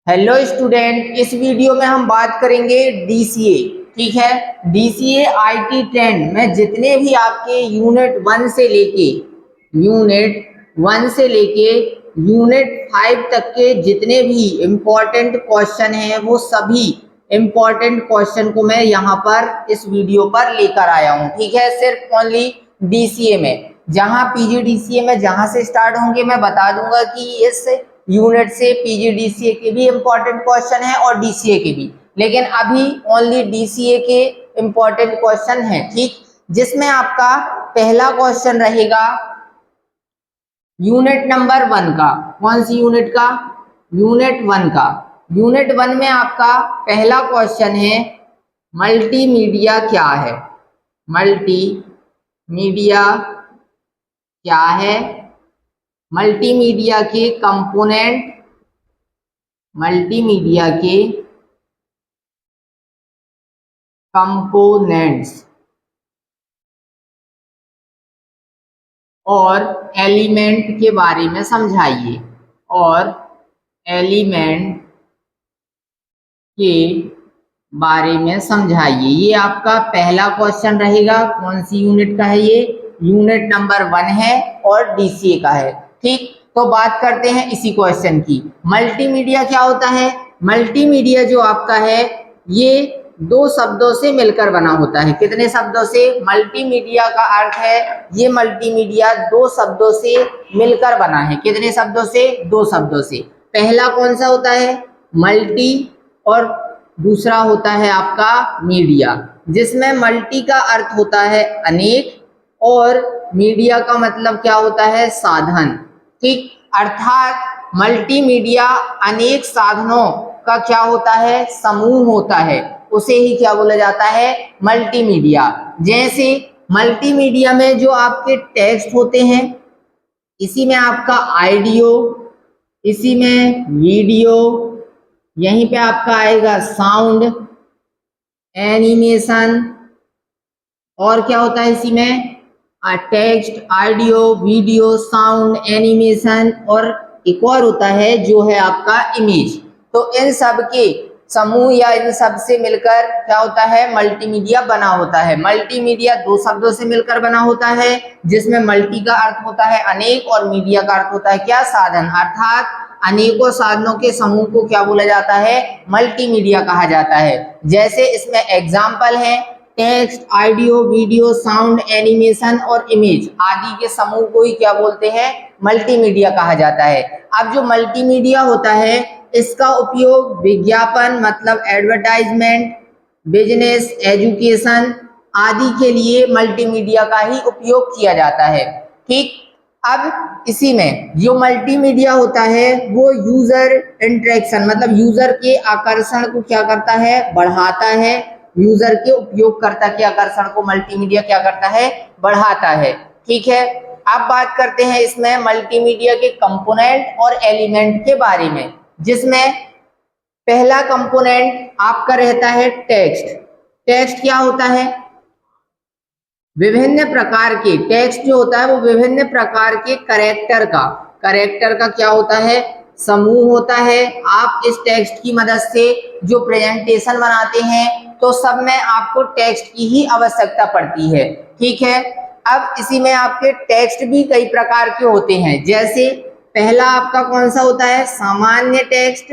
Hello student, इस video में हम बात करेंगे डीसीए। ठीक है, डीसीए आईटी ट्रेंड में जितने भी आपके यूनिट 1 से लेके यूनिट 5 तक के जितने भी इम्पोर्टेंट क्वेश्चन हैं वो सभी इम्पोर्टेंट क्वेश्चन को मैं यहाँ पर इस वीडियो पर लेकर आया हूँ। ठीक है, सिर्फ ओनली डीसीए में, जहाँ पीजीडीसीए में जहाँ से स्टार्ट होंगे मैं बता दूंगा कि इस यूनिट से पीजीडीसीए के भी इम्पोर्टेंट क्वेश्चन है और डीसीए के भी, लेकिन अभी ओनली डीसीए के इम्पोर्टेंट क्वेश्चन हैं। ठीक, जिसमें आपका पहला क्वेश्चन रहेगा यूनिट नंबर 1 का। कौन सी यूनिट का? यूनिट 1 का। यूनिट 1 में आपका पहला क्वेश्चन है मल्टीमीडिया क्या है। मल्टीमीडिया क्या है? मल्टीमीडिया के कंपोनेंट, मल्टीमीडिया के कंपोनेंट्स और एलिमेंट के बारे में समझाइए। और एलिमेंट के बारे में समझाइए। ये आपका पहला क्वेश्चन रहेगा। कौन सी यूनिट का है ये? यूनिट नंबर 1 है और डीसीए का है। ठीक, तो बात करते हैं इसी क्वेश्चन की। मल्टीमीडिया क्या होता है? मल्टीमीडिया जो आपका है ये दो शब्दों से मिलकर बना होता है। कितने शब्दों से? मल्टीमीडिया का अर्थ है ये मल्टीमीडिया दो शब्दों से मिलकर बना है। कितने शब्दों से? दो शब्दों से। पहला कौन सा होता है? मल्टी, और दूसरा होता है आपका मीडिया, जिसमें मल्टी का अर्थ होता है अनेक और मीडिया का मतलब क्या होता है? साधन। ठीक, अर्थात मल्टीमीडिया अनेक साधनों का क्या होता है? समूह होता है। उसे ही क्या बोला जाता है? मल्टीमीडिया। जैसे मल्टीमीडिया में जो आपके टेक्स्ट होते हैं, इसी में आपका ऑडियो, इसी में वीडियो, यहीं पे आपका आएगा साउंड, एनिमेशन, और क्या होता है इसी में? Text, audio, video, sound, animation, और एक और होता है जो है आपका इमेज। तो इन सब के समूह या इन सब से मिलकर क्या होता है? मल्टीमीडिया बना होता है। मल्टीमीडिया दो शब्दों से मिलकर बना होता है, जिसमें मल्टी का अर्थ होता है अनेक और मीडिया का अर्थ होता है क्या? साधन। अर्थात अनेकों साधनों के समूह को क्या बोला जाता है? मल्टीमीडिया कहा जाता है। जैसे इसमें एग्जाम्पल है text, audio, video, sound, animation और इमेज आदि के समूह को ही क्या बोलते हैं? मल्टीमीडिया कहा जाता है। अब जो मल्टीमीडिया होता है इसका उपयोग विज्ञापन मतलब एडवर्टाइजमेंट, बिजनेस, एजुकेशन आदि के लिए मल्टीमीडिया का ही उपयोग किया जाता है। ठीक, अब इसी में जो मल्टीमीडिया होता है वो यूजर इंटरेक्शन मतलब यूजर के आकर्षण को क्या करता है? बढ़ाता है। यूजर के उपयोगकर्ता के आकर्षण को मल्टीमीडिया क्या करता है? बढ़ाता है। ठीक है, अब बात करते हैं इसमें मल्टीमीडिया के कंपोनेंट और एलिमेंट के बारे में, जिसमें पहला कंपोनेंट आपका रहता है टेक्स्ट। टेक्स्ट क्या होता है? विभिन्न प्रकार के टेक्स्ट जो होता है वो विभिन्न प्रकार के कैरेक्टर का क्या होता है? समूह होता है। आप इस टेक्स्ट की मदद से जो प्रेजेंटेशन बनाते हैं तो सब में आपको टेक्स्ट की ही आवश्यकता पड़ती है। ठीक है, अब इसी में आपके टेक्स्ट भी कई प्रकार के होते हैं। जैसे पहला आपका कौन सा होता है? सामान्य टेक्स्ट,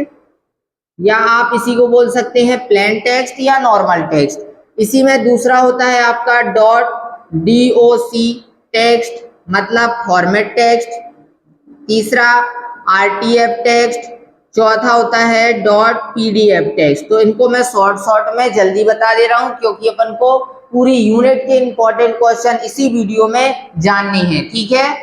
या आप इसी को बोल सकते हैं प्लेन टेक्स्ट या नॉर्मल टेक्स्ट। इसी में दूसरा होता है आपका DOC टेक्स्ट मतलब फॉर्मेट टेक्स्ट। तीसरा RTF टेक्स्ट। चौथा होता है .PDF टेक्स्ट। तो इनको मैं शॉर्ट में जल्दी बता दे रहा हूं क्योंकि अपन को पूरी यूनिट के इंपॉर्टेंट क्वेश्चन इसी वीडियो में जानने हैं। ठीक है,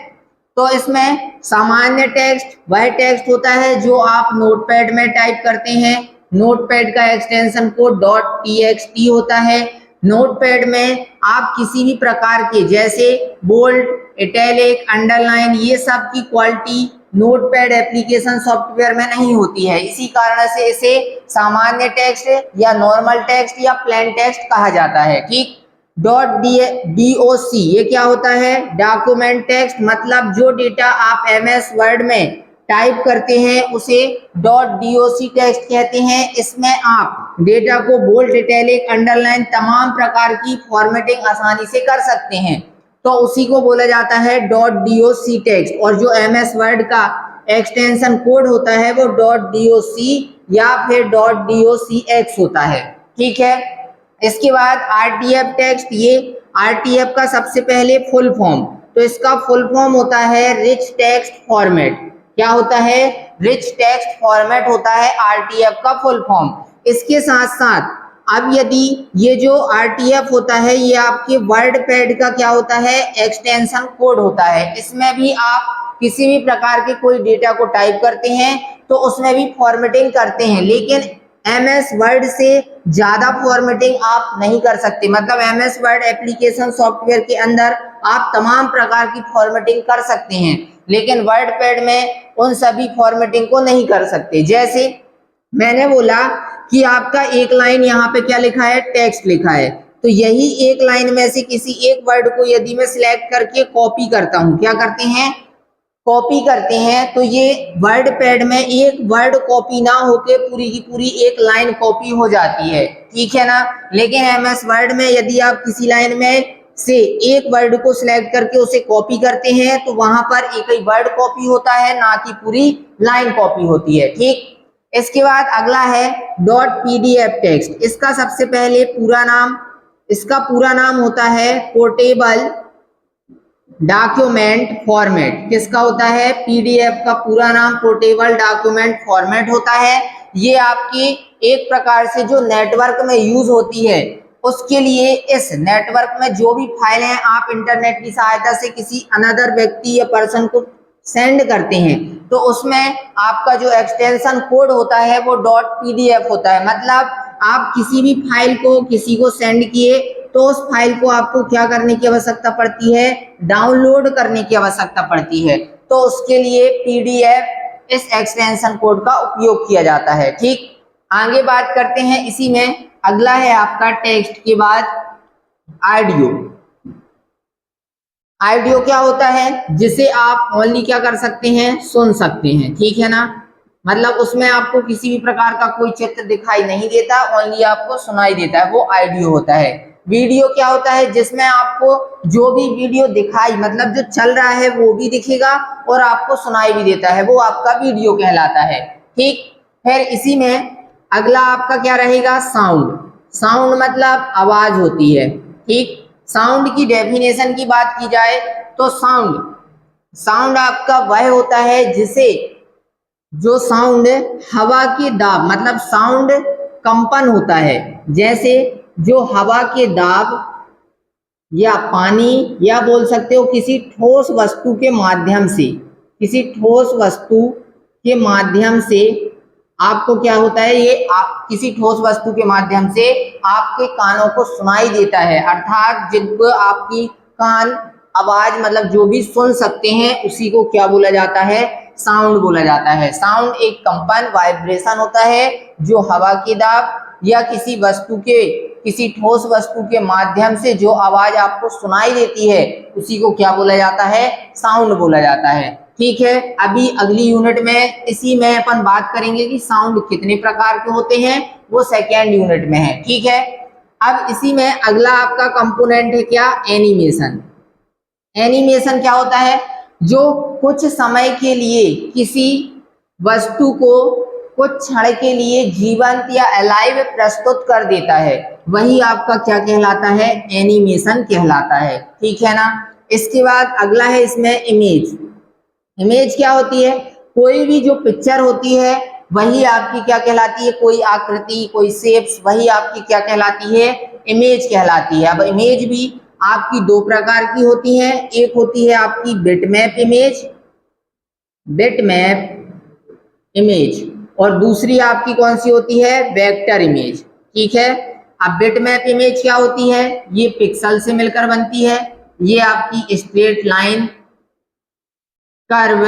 तो इसमें सामान्य टेक्स्ट वह टेक्स्ट होता है जो आप नोटपैड में टाइप करते हैं। नोटपैड का एक्सटेंशन कोड .txt होता है। नोटपैड में आप किसी भी प्रकार के जैसे बोल्ड, इटैलिक, अंडरलाइन ये सब की क्वालिटी नोटपैड एप्लीकेशन सॉफ्टवेयर में नहीं होती है। इसी कारण से इसे सामान्य टेक्स्ट या नॉर्मल टेक्स्ट या प्लेन टेक्स्ट कहा जाता है। ठीक, .doc ये क्या होता है? डॉक्यूमेंट टेक्स्ट मतलब जो डेटा आप MS वर्ड में टाइप करते हैं उसे .doc टेक्स्ट कहते हैं। इसमें आप डेटा को बोल्ड, इटैलिक, अंडरलाइन तमाम प्रकार की फॉर्मेटिंग आसानी से कर सकते हैं, तो उसी को बोला जाता है .doc टेक्स्ट। और जो MS वर्ड का एक्सटेंशन कोड होता है वो .doc या फिर .docx होता है, ठीक है। इसके बाद RTF टेक्स्ट, ये RTF का सबसे पहले फुल फॉर्म, तो इसका फुल फॉर्म होता है रिच टेक्स्ट फॉर्मेट। क्या होता है? रिच टेक्स्ट फॉर्मेट होता है RTF का फुल फॉर्म। इसके साथ साथ अब यदि ये जो RTF होता है ये आपके वर्ड पैड का क्या होता है? एक्सटेंशन कोड होता है। इसमें भी आप किसी भी प्रकार के कोई डेटा को टाइप करते हैं तो उसमें भी फॉर्मेटिंग करते हैं, लेकिन MS वर्ड से ज्यादा फॉर्मेटिंग आप नहीं कर सकते। मतलब MS वर्ड एप्लीकेशन सॉफ्टवेयर के अंदर आप तमाम प्रकार की फॉर्मेटिंग कर सकते हैं, लेकिन वर्ड पैड में उन सभी फॉर्मेटिंग को नहीं कर सकते। जैसे मैंने बोला कि आपका एक लाइन यहाँ पे क्या लिखा है? टेक्स्ट लिखा है, तो यही एक लाइन में से किसी एक वर्ड को यदि मैं सिलेक्ट करके कॉपी करता हूँ, क्या करते हैं? कॉपी करते हैं, तो ये वर्ड पैड में एक वर्ड कॉपी ना होके पूरी की पूरी एक लाइन कॉपी हो जाती है, ठीक है ना। लेकिन MS वर्ड में यदि आप किसी लाइन में से एक वर्ड को सिलेक्ट करके उसे कॉपी करते हैं तो वहां पर एक ही वर्ड कॉपी होता है, ना कि पूरी लाइन कॉपी होती है, ठीक। इसके बाद अगला है .pdf टेक्स्ट। इसका सबसे पहले इसका पूरा नाम होता है पोर्टेबल डॉक्यूमेंट फॉर्मेट। किसका होता है? PDF का पूरा नाम पोर्टेबल डॉक्यूमेंट फॉर्मेट होता है। ये आपकी एक प्रकार से जो नेटवर्क में यूज होती है उसके लिए, इस नेटवर्क में जो भी फाइल हैं आप इंटरनेट की सहायता से किसी अनदर व्यक्ति या पर्सन को सेंड करते हैं तो उसमें आपका जो एक्सटेंशन कोड होता है वो .pdf होता है। मतलब आप किसी भी फाइल को किसी को सेंड किए तो उस फाइल को आपको क्या करने की आवश्यकता पड़ती है? डाउनलोड करने की आवश्यकता पड़ती है, तो उसके लिए PDF इस एक्सटेंशन कोड का उपयोग किया जाता है, ठीक। आगे बात करते हैं इसी में। अगला है आपका टेक्स्ट के बाद ऑडियो। ऑडियो क्या होता है? जिसे आप ओनली क्या कर सकते हैं? सुन सकते हैं, ठीक है ना। मतलब उसमें आपको किसी भी प्रकार का कोई चित्र दिखाई नहीं देता, ओनली आपको सुनाई देता है, वो ऑडियो होता है। वीडियो क्या होता है? जिसमें आपको जो भी वीडियो दिखाई, मतलब जो चल रहा है वो भी दिखेगा और आपको सुनाई भी देता है, वो आपका वीडियो कहलाता है, ठीक। फिर इसी में अगला आपका क्या रहेगा? साउंड। साउंड मतलब आवाज होती है, ठीक। साउंड की डेफिनेशन की बात की जाए तो साउंड आपका वह होता है जिसे, जो साउंड हवा के दाब, मतलब साउंड कंपन होता है, जैसे जो हवा के दाब या पानी या बोल सकते हो किसी ठोस वस्तु के माध्यम से, किसी ठोस वस्तु के माध्यम से आपको क्या होता है? ये आप किसी ठोस वस्तु के माध्यम से आपके कानों को सुनाई देता है, अर्थात जिनको आपकी कान आवाज मतलब जो भी सुन सकते हैं उसी को क्या बोला जाता है? साउंड बोला जाता है। साउंड एक कंपन, वाइब्रेशन होता है जो हवा के दाब या किसी वस्तु के, किसी ठोस वस्तु के माध्यम से जो आवाज आपको सुनाई देती है उसी को क्या बोला जाता है? साउंड बोला जाता है, ठीक है। अभी अगली यूनिट में इसी में अपन बात करेंगे कि साउंड कितने प्रकार के होते हैं, वो सेकेंड यूनिट में है, ठीक है। अब इसी में अगला आपका कंपोनेंट है क्या? एनिमेशन। एनिमेशन क्या होता है? जो कुछ समय के लिए किसी वस्तु को कुछ क्षण के लिए जीवंत या अलाइव प्रस्तुत कर देता है, वही आपका क्या कहलाता है? एनिमेशन कहलाता है, ठीक है ना। इसके बाद अगला है इसमें इमेज। इमेज क्या होती है? कोई भी जो पिक्चर होती है वही आपकी क्या कहलाती है? कोई आकृति, कोई शेप्स, वही आपकी क्या कहलाती है? इमेज कहलाती है। अब इमेज भी आपकी दो प्रकार की होती है, एक होती है आपकी बिटमैप इमेज, और दूसरी आपकी कौन सी होती है? वेक्टर इमेज, ठीक है। अब बिटमैप इमेज क्या होती है? ये पिक्सल से मिलकर बनती है, ये आपकी स्ट्रेट लाइन, कर्व,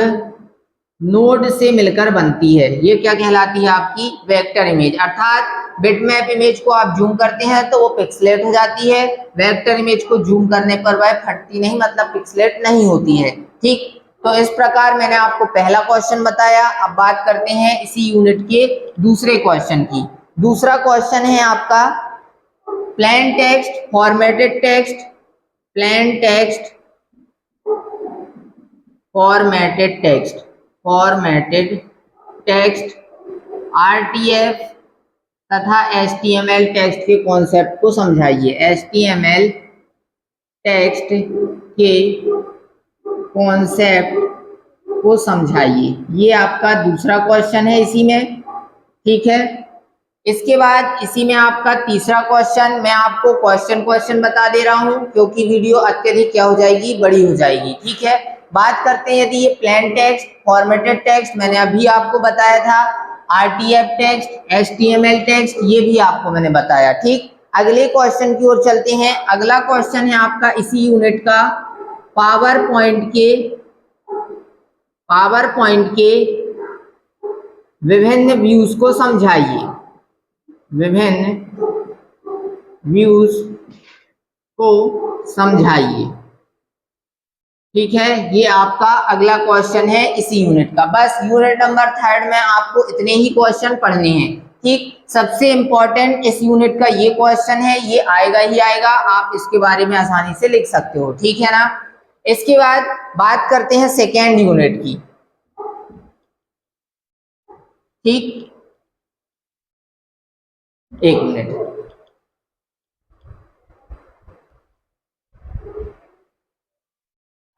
नोड से मिलकर बनती है, ये क्या कहलाती है? आपकी वेक्टर इमेज। अर्थात बिटमैप इमेज को आप जूम करते हैं तो वो पिक्सलेट हो जाती है, वेक्टर इमेज को जूम करने पर वह फटती नहीं, मतलब पिक्सलेट नहीं होती है, ठीक। तो इस प्रकार मैंने आपको पहला क्वेश्चन बताया। अब बात करते हैं इसी यूनिट के दूसरे क्वेश्चन की। दूसरा क्वेश्चन है आपका plain text, formatted text, plain text, formatted text, formatted text, RTF तथा एचटीएमएल टेक्स्ट के कॉन्सेप्ट को समझाइए। एचटीएमएल टेक्स्ट के कॉन्सेप्ट को समझाइए। ये आपका दूसरा क्वेश्चन है इसी में, ठीक है। इसके बाद इसी में आपका तीसरा क्वेश्चन, मैं आपको क्वेश्चन बता दे रहा हूं क्योंकि वीडियो अत्यधिक क्या हो जाएगी, बड़ी हो जाएगी, ठीक है। बात करते हैं यदि ये प्लेन टेक्स्ट, फॉर्मेटेड टेक्स्ट मैंने अभी आपको बताया था, आरटीएफ टेक्स्ट, एचटीएमएल टेक्स्ट ये भी आपको मैंने बताया, ठीक। अगले क्वेश्चन की ओर चलते हैं। अगला क्वेश्चन है आपका इसी यूनिट का पावर पॉइंट के विभिन्न व्यूज को समझाइए। विभिन्न व्यूज को समझाइए, ठीक है। ये आपका अगला क्वेश्चन है इसी यूनिट का। बस यूनिट नंबर 3 में आपको इतने ही क्वेश्चन पढ़ने हैं, ठीक। सबसे इंपॉर्टेंट इस यूनिट का ये क्वेश्चन है, ये आएगा ही आएगा, आप इसके बारे में आसानी से लिख सकते हो, ठीक है ना। इसके बाद बात करते हैं सेकेंड यूनिट की, ठीक। एक मिनट,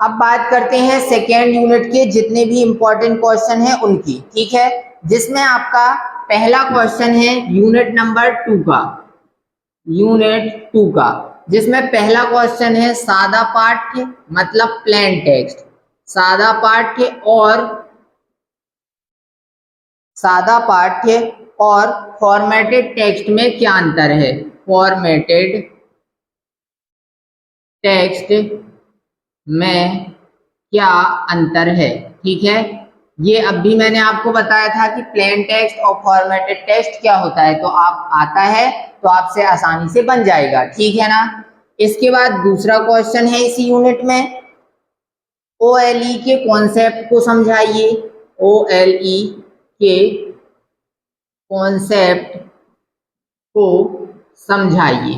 अब बात करते हैं सेकेंड यूनिट के जितने भी इंपॉर्टेंट क्वेश्चन हैं उनकी, ठीक है। जिसमें आपका पहला क्वेश्चन है यूनिट नंबर 2 का, यूनिट 2 का, जिसमें पहला क्वेश्चन है सादा पाठ्य मतलब प्लेन टेक्स्ट, सादा पाठ्य और फॉर्मेटेड टेक्स्ट में क्या अंतर है। फॉर्मेटेड टेक्स्ट में क्या अंतर है, ठीक है। ये अब भी मैंने आपको बताया था कि प्लेन टेक्स्ट और फॉर्मेटेड टेक्स्ट क्या होता है, तो आप आता है तो आपसे आसानी से बन जाएगा, ठीक है ना। इसके बाद दूसरा क्वेश्चन है इसी यूनिट में OLE के कॉन्सेप्ट को समझाइए। OLE के कॉन्सेप्ट को समझाइए,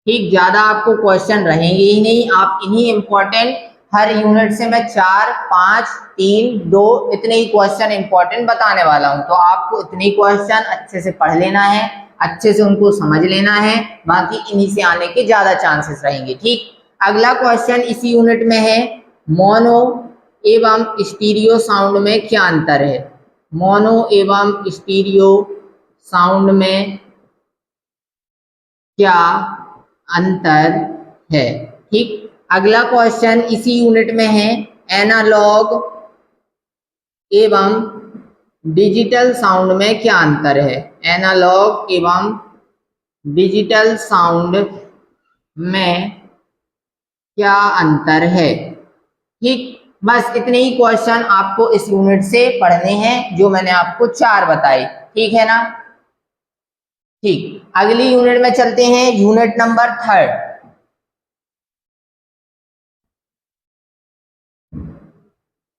ठीक। ज्यादा आपको क्वेश्चन रहेंगे ही नहीं, आप इन्हीं इंपॉर्टेंट हर यूनिट से मैं 4, 5, 3, 2 इतने ही क्वेश्चन इंपॉर्टेंट बताने वाला हूं। तो आपको इतने ही क्वेश्चन अच्छे से पढ़ लेना है, अच्छे से उनको समझ लेना है, बाकी इन्हीं से आने के ज्यादा चांसेस रहेंगे, ठीक। अगला क्वेश्चन इसी यूनिट में है मोनो एवं स्टीरियो साउंड में क्या अंतर है। मोनो एवं स्टीरियो साउंड में क्या अंतर है, ठीक। अगला क्वेश्चन इसी यूनिट में है एनालॉग एवं डिजिटल साउंड में क्या अंतर है। एनालॉग एवं डिजिटल साउंड में क्या अंतर है, ठीक। बस इतने ही क्वेश्चन आपको इस यूनिट से पढ़ने हैं जो मैंने आपको 4 बताए, ठीक है ना, ठीक। अगली यूनिट में चलते हैं, यूनिट नंबर 3।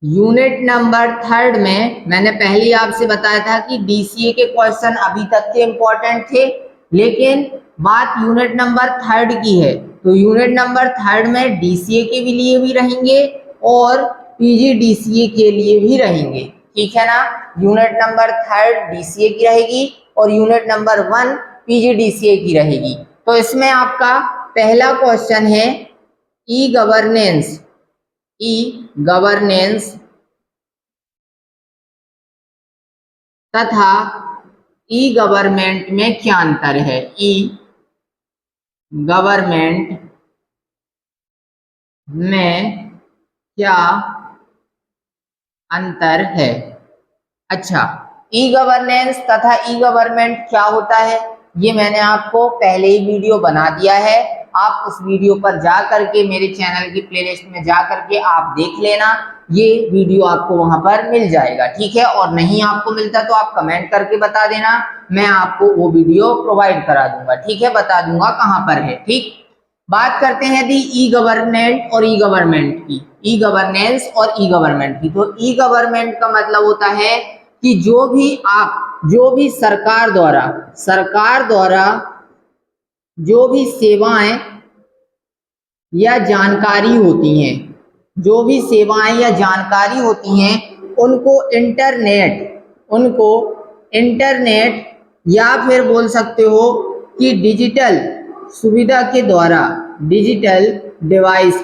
यूनिट नंबर 3 में मैंने पहले ही आपसे बताया था कि DCA के क्वेश्चन अभी तक के इंपॉर्टेंट थे, लेकिन बात यूनिट नंबर 3 की है। तो यूनिट नंबर 3 में DCA के लिए भी रहेंगे और PGDCA के लिए भी रहेंगे, ठीक है ना। यूनिट नंबर 3 DCA की रहेगी और यूनिट नंबर 1 PGDCA की रहेगी। तो इसमें आपका पहला क्वेश्चन है ई गवर्नेंस तथा ई गवर्नमेंट में क्या अंतर है। ई गवर्नमेंट में क्या अंतर है। अच्छा, ई गवर्नेंस तथा ई गवर्नमेंट क्या होता है ये मैंने आपको पहले ही वीडियो बना दिया है। आप उस वीडियो पर जा करके मेरे चैनल की प्लेलिस्ट में जा करके आप देख लेना, ये वीडियो आपको वहां पर मिल जाएगा, ठीक है। और नहीं आपको मिलता तो आप कमेंट करके बता देना, मैं आपको वो वीडियो प्रोवाइड करा दूंगा, ठीक है, बता दूंगा कहाँ पर है, ठीक। बात करते हैं दी ई गवर्नेंट और ई गवर्नमेंट की, ई गवर्नेंस और ई गवर्नमेंट की। तो ई गवर्नमेंट का मतलब होता है कि जो भी सरकार द्वारा जो भी सेवाएं या जानकारी होती हैं, जो भी सेवाएं या जानकारी होती हैं उनको इंटरनेट या फिर बोल सकते हो कि डिजिटल सुविधा के द्वारा, डिजिटल डिवाइस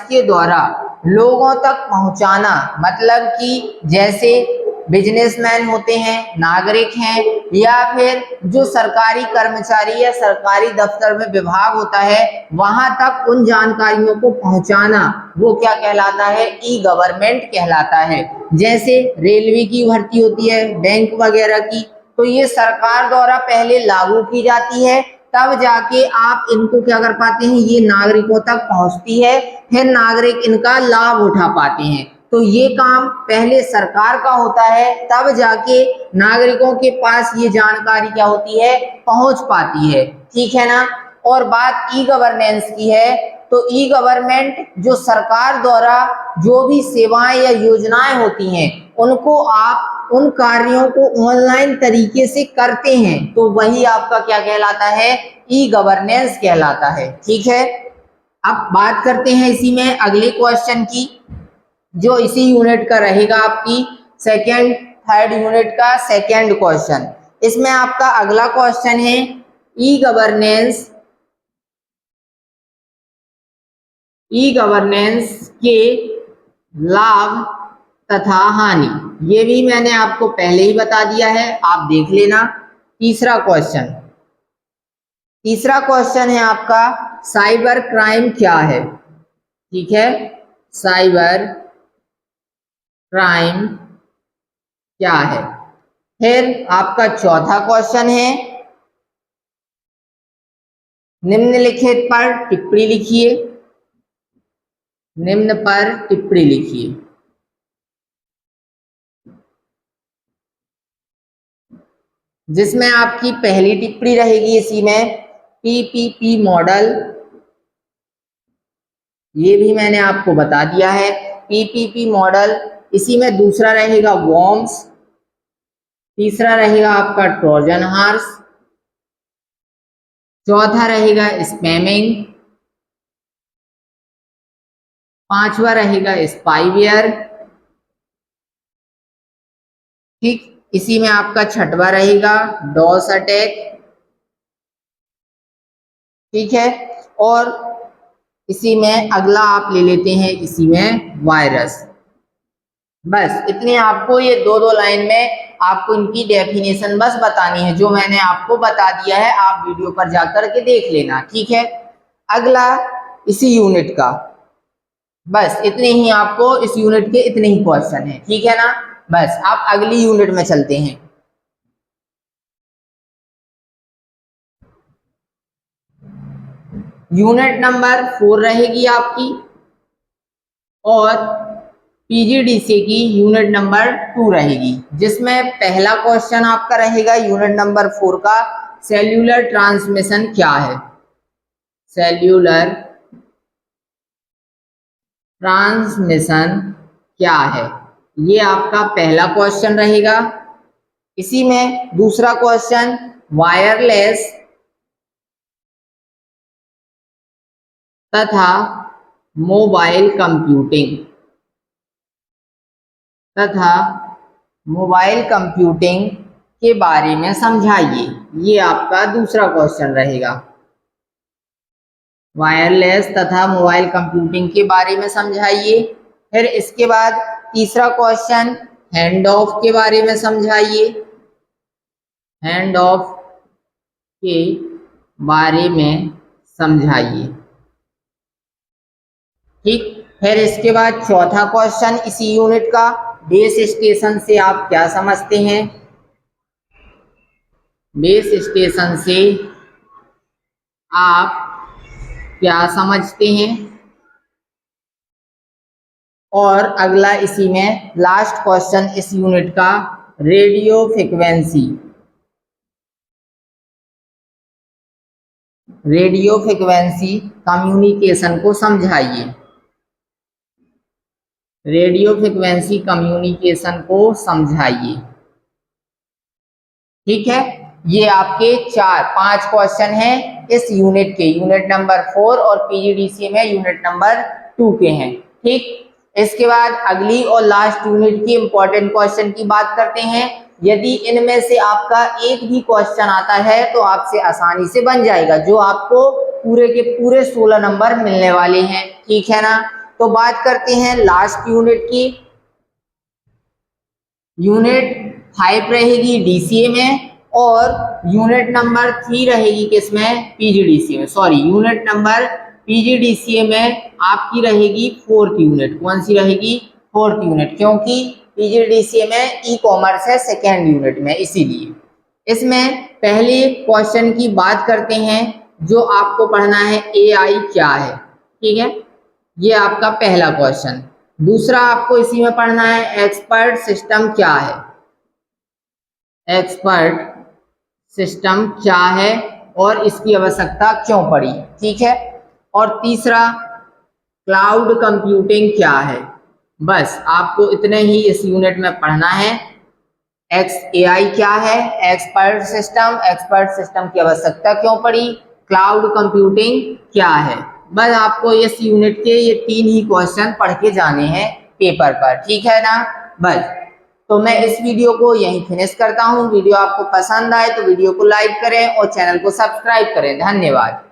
के द्वारा लोगों तक पहुंचाना। मतलब कि जैसे बिजनेसमैन होते हैं, नागरिक हैं, या फिर जो सरकारी कर्मचारी या सरकारी दफ्तर में विभाग होता है, वहां तक उन जानकारियों को पहुंचाना, वो क्या कहलाता है? ई गवर्नमेंट कहलाता है। जैसे रेलवे की भर्ती होती है, बैंक वगैरह की, तो ये सरकार द्वारा पहले लागू की जाती है, तब जाके आप इनको क्या कर पाते हैं, ये नागरिकों तक पहुंचती है, फिर नागरिक इनका लाभ उठा पाते हैं। तो ये काम पहले सरकार का होता है, तब जाके नागरिकों के पास ये जानकारी क्या होती है? पहुंच पाती है। ठीक है ना। और बात ई गवर्नेंस की है, तो ई गवर्नमेंट जो सरकार द्वारा जो भी सेवाएं या योजनाएं होती हैं, उनको आप उन कार्यों को ऑनलाइन तरीके से करते हैं, तो वही आपका क्या कहलाता है? ई गवर्नेंस कहलाता है। ठीक है। अब बात करते हैं इसी में अगले क्वेश्चन की, जो इसी यूनिट का रहेगा, आपकी थर्ड यूनिट का सेकेंड क्वेश्चन। इसमें आपका अगला क्वेश्चन है ई गवर्नेंस के लाभ तथा हानि। ये भी मैंने आपको पहले ही बता दिया है, आप देख लेना। तीसरा क्वेश्चन है आपका साइबर क्राइम क्या है। ठीक है, साइबर क्राइम क्या है। फिर आपका चौथा क्वेश्चन है निम्नलिखित पर टिप्पणी लिखिए, निम्न पर टिप्पणी लिखिए। जिसमें आपकी पहली टिप्पणी रहेगी इसी में पीपीपी मॉडल, ये भी मैंने आपको बता दिया है, पीपीपी मॉडल। इसी में दूसरा रहेगा वॉर्म्स, तीसरा रहेगा आपका ट्रोजन हॉर्स, चौथा रहेगा स्पैमिंग, पांचवा रहेगा स्पाईवेयर। ठीक, इसी में आपका छठवा रहेगा डॉस अटैक। ठीक है, और इसी में अगला आप ले लेते हैं इसी में वायरस। बस इतने आपको ये दो लाइन में आपको इनकी डेफिनेशन बस बतानी है, जो मैंने आपको बता दिया है, आप वीडियो पर जाकर के देख लेना। ठीक है, अगला इसी यूनिट का, बस इतने ही आपको इस यूनिट के इतने ही क्वेश्चन है। ठीक है ना। बस आप अगली यूनिट में चलते हैं। यूनिट नंबर 4 रहेगी आपकी, और पीजीडीसी की यूनिट नंबर 2 रहेगी, जिसमें पहला क्वेश्चन आपका रहेगा यूनिट नंबर 4 का, सेल्यूलर ट्रांसमिशन क्या है। सेल्यूलर ट्रांसमिशन क्या है, ये आपका पहला क्वेश्चन रहेगा। इसी में दूसरा क्वेश्चन वायरलेस तथा मोबाइल कंप्यूटिंग के बारे में समझाइए, ये आपका दूसरा क्वेश्चन रहेगा। वायरलेस तथा मोबाइल कंप्यूटिंग के बारे में समझाइए। फिर इसके बाद तीसरा क्वेश्चन हैंड ऑफ के बारे में समझाइए, हैंड ऑफ के बारे में समझाइए। ठीक, फिर इसके बाद चौथा क्वेश्चन इसी यूनिट का, बेस स्टेशन से आप क्या समझते हैं। बेस स्टेशन से आप क्या समझते हैं। और अगला इसी में लास्ट क्वेश्चन इस यूनिट का, radio frequency. Radio frequency communication को समझाइए। रेडियो फ्रिक्वेंसी कम्युनिकेशन को समझाइए। ठीक है, ये आपके 4-5 क्वेश्चन हैं इस यूनिट के, यूनिट नंबर 4 और पीजीडीसीए में यूनिट नंबर 2 के हैं। ठीक, इसके बाद अगली और लास्ट यूनिट की इंपॉर्टेंट क्वेश्चन की बात करते हैं। यदि इनमें से आपका एक भी क्वेश्चन आता है तो आपसे आसानी से बन जाएगा, जो आपको पूरे के पूरे 16 नंबर मिलने वाले हैं। ठीक है ना, तो बात करते हैं लास्ट यूनिट की। यूनिट 5 रहेगी डीसीए में और यूनिट नंबर 3 रहेगी किसमें, पीजीडीसीए में। सॉरी, यूनिट नंबर पीजीडीसीए में आपकी रहेगी 4th यूनिट। कौन सी रहेगी, 4th यूनिट, क्योंकि पीजीडीसीए में ई कॉमर्स है 2nd यूनिट में, इसीलिए। इसमें पहले क्वेश्चन की बात करते हैं, जो आपको पढ़ना है एआई क्या है। ठीक है, ये आपका पहला क्वेश्चन। दूसरा आपको इसी में पढ़ना है एक्सपर्ट सिस्टम क्या है। एक्सपर्ट सिस्टम क्या है और इसकी आवश्यकता क्यों पड़ी। ठीक है, और तीसरा क्लाउड कंप्यूटिंग क्या है। बस आपको इतने ही इस यूनिट में पढ़ना है। एआई क्या है, एक्सपर्ट सिस्टम की आवश्यकता क्यों पड़ी, क्लाउड कंप्यूटिंग क्या है। बस आपको इस यूनिट के ये 3 ही क्वेश्चन पढ़ के जाने हैं पेपर पर। ठीक है ना, बस। तो मैं इस वीडियो को यहीं फिनिश करता हूँ। वीडियो आपको पसंद आए तो वीडियो को लाइक करें और चैनल को सब्सक्राइब करें। धन्यवाद।